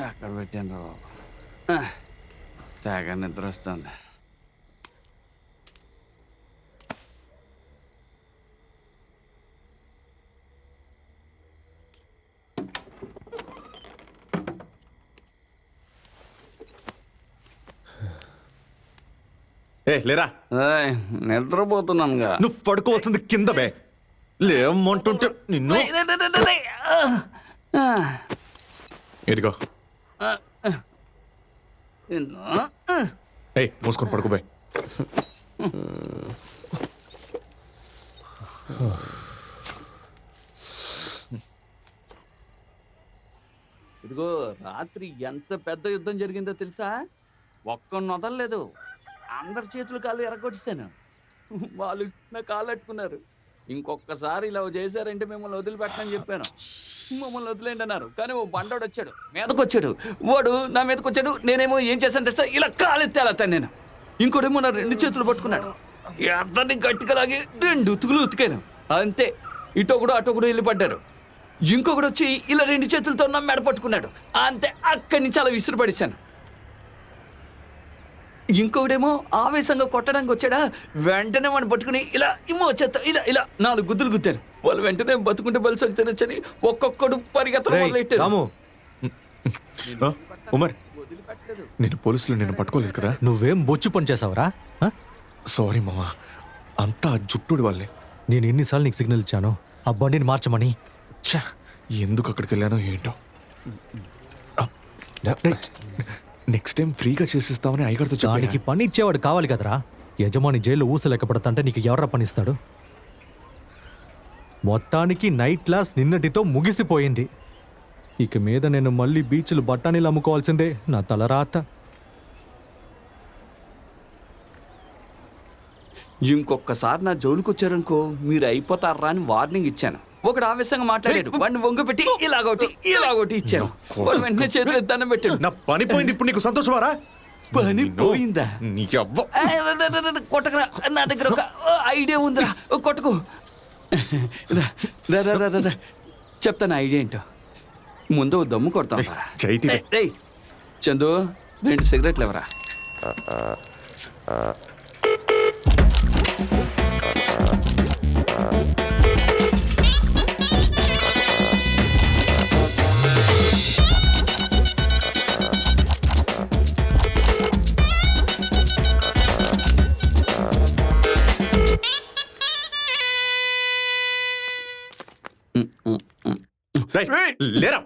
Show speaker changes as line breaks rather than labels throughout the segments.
అక్కడ పెట్టాను బాబు. తెగ నిద్ర వస్తుంది.
లేరా,
నిద్రపోతున్నానుగా.
నువ్వు పడుకోవాల్సింది కింద బే. లేమంటుంటే నిన్ను. ఎదిగో మూసుకొని పడుకోబోయ్.
ఇదిగో రాత్రి ఎంత పెద్ద యుద్ధం జరిగిందో తెలుసా? ఒక్కడిని వదలలేదు. అందరి చేతులు కాళ్ళు ఎరగొట్టేశాను. వాళ్ళు నా కాళ్ళు అట్టుకున్నారు. ఇంకొకసారి ఇలా చేశారంటే మిమ్మల్ని వదిలిపెట్టనని చెప్పాను. మమ్మల్ని వదిలేండి అన్నారు. కానీ ఓ బండోడు వచ్చాడు, మీదకి వచ్చాడు. వాడు నా మీదకి వచ్చాడు. నేనేమో ఏం చేశాను తెలుసా? ఇలా కాలు ఎత్తేలాతాను నేను. ఇంకోటేమో నా 2 చేతులు పట్టుకున్నాడు. అతన్ని గట్టిగా లాగి 2 ఉతుకులు ఉతికాను. అంతే, ఇటొకడు అటొకడు వెళ్ళి పడ్డారు. ఇంకొకడు వచ్చి ఇలా 2 చేతులతో నా మెడ పట్టుకున్నాడు. అంతే, అక్కడి నుంచి అలా విసురు పడేశాను. ఇంకొకడేమో ఆవేశంగా కొట్టడానికి వచ్చాడా, వెంటనే వాడిని పట్టుకుని ఇలా ఇమ్మో చెత్త ఇలా ఇలా 4 గుద్దులు గుద్దారు. వాళ్ళు వెంటనే బతుకుంటే బలిసొకి తినొచ్చని ఒక్కొక్కడు పరిగెత్తడం మొదలెట్టారు.
ఉమర్, నేను పోలీసులు నిన్ను పట్టుకోలేదు కదా.
నువ్వేం బొచ్చు పని చేసావురా?
సారీ మావా, అంతా జుట్టుడి వాళ్ళే.
నేను ఎన్నిసార్లు నీకు సిగ్నల్ ఇచ్చాను ఆ బండిని మార్చమని?
ఎందుకు అక్కడికి వెళ్ళానో ఏంటో. నెక్స్ట్ టైం ఫ్రీగా చేసిస్తామని అయ్యగారితో
దానికి పని ఇచ్చేవాడు కావాలి కదరా. యజమాని జైల్లో ఊసలెక్క పడతంటే నీకు ఎవరా పనిస్తాడు? మొత్తానికి నైట్ క్లాస్ నిన్నటితో ముగిసిపోయింది. ఇక మీద నేను మళ్ళీ బీచ్లు బఠానీలు అమ్ముకోవాల్సిందే. నా తలరాత.
ఇంకొకసారి నా జోలికి వచ్చారనుకో మీరు అయిపోతారా అని వార్నింగ్ ఇచ్చాను. ఒకడు ఆవేశంగా మాట్లాడాడు. వాడిని వంగ పెట్టి ఇలాగొట్టి ఇచ్చాను. వాడు వెంటనే చేతులు దండం పెట్టాడు.
నా పని పోయింది, ఇప్పుడు నీకు సంతోషమారా?
పని పోయిందా? కొట్టకరా, నా దగ్గర ఒక ఐడియా ఉందిరా, కొట్టకు. చెప్తాను ఐడియా ఏంటో. ముందు దమ్ము కొడతాం. చందు, 2 సిగరెట్లు ఎవరా?
లేరా,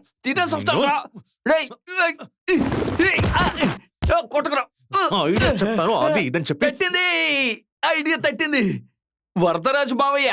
కొట్టకరా.
చెప్తాను అది ఇదని చెప్పి
పెట్టింది ఐడియా తట్టింది. వరదరాజు మావయ్య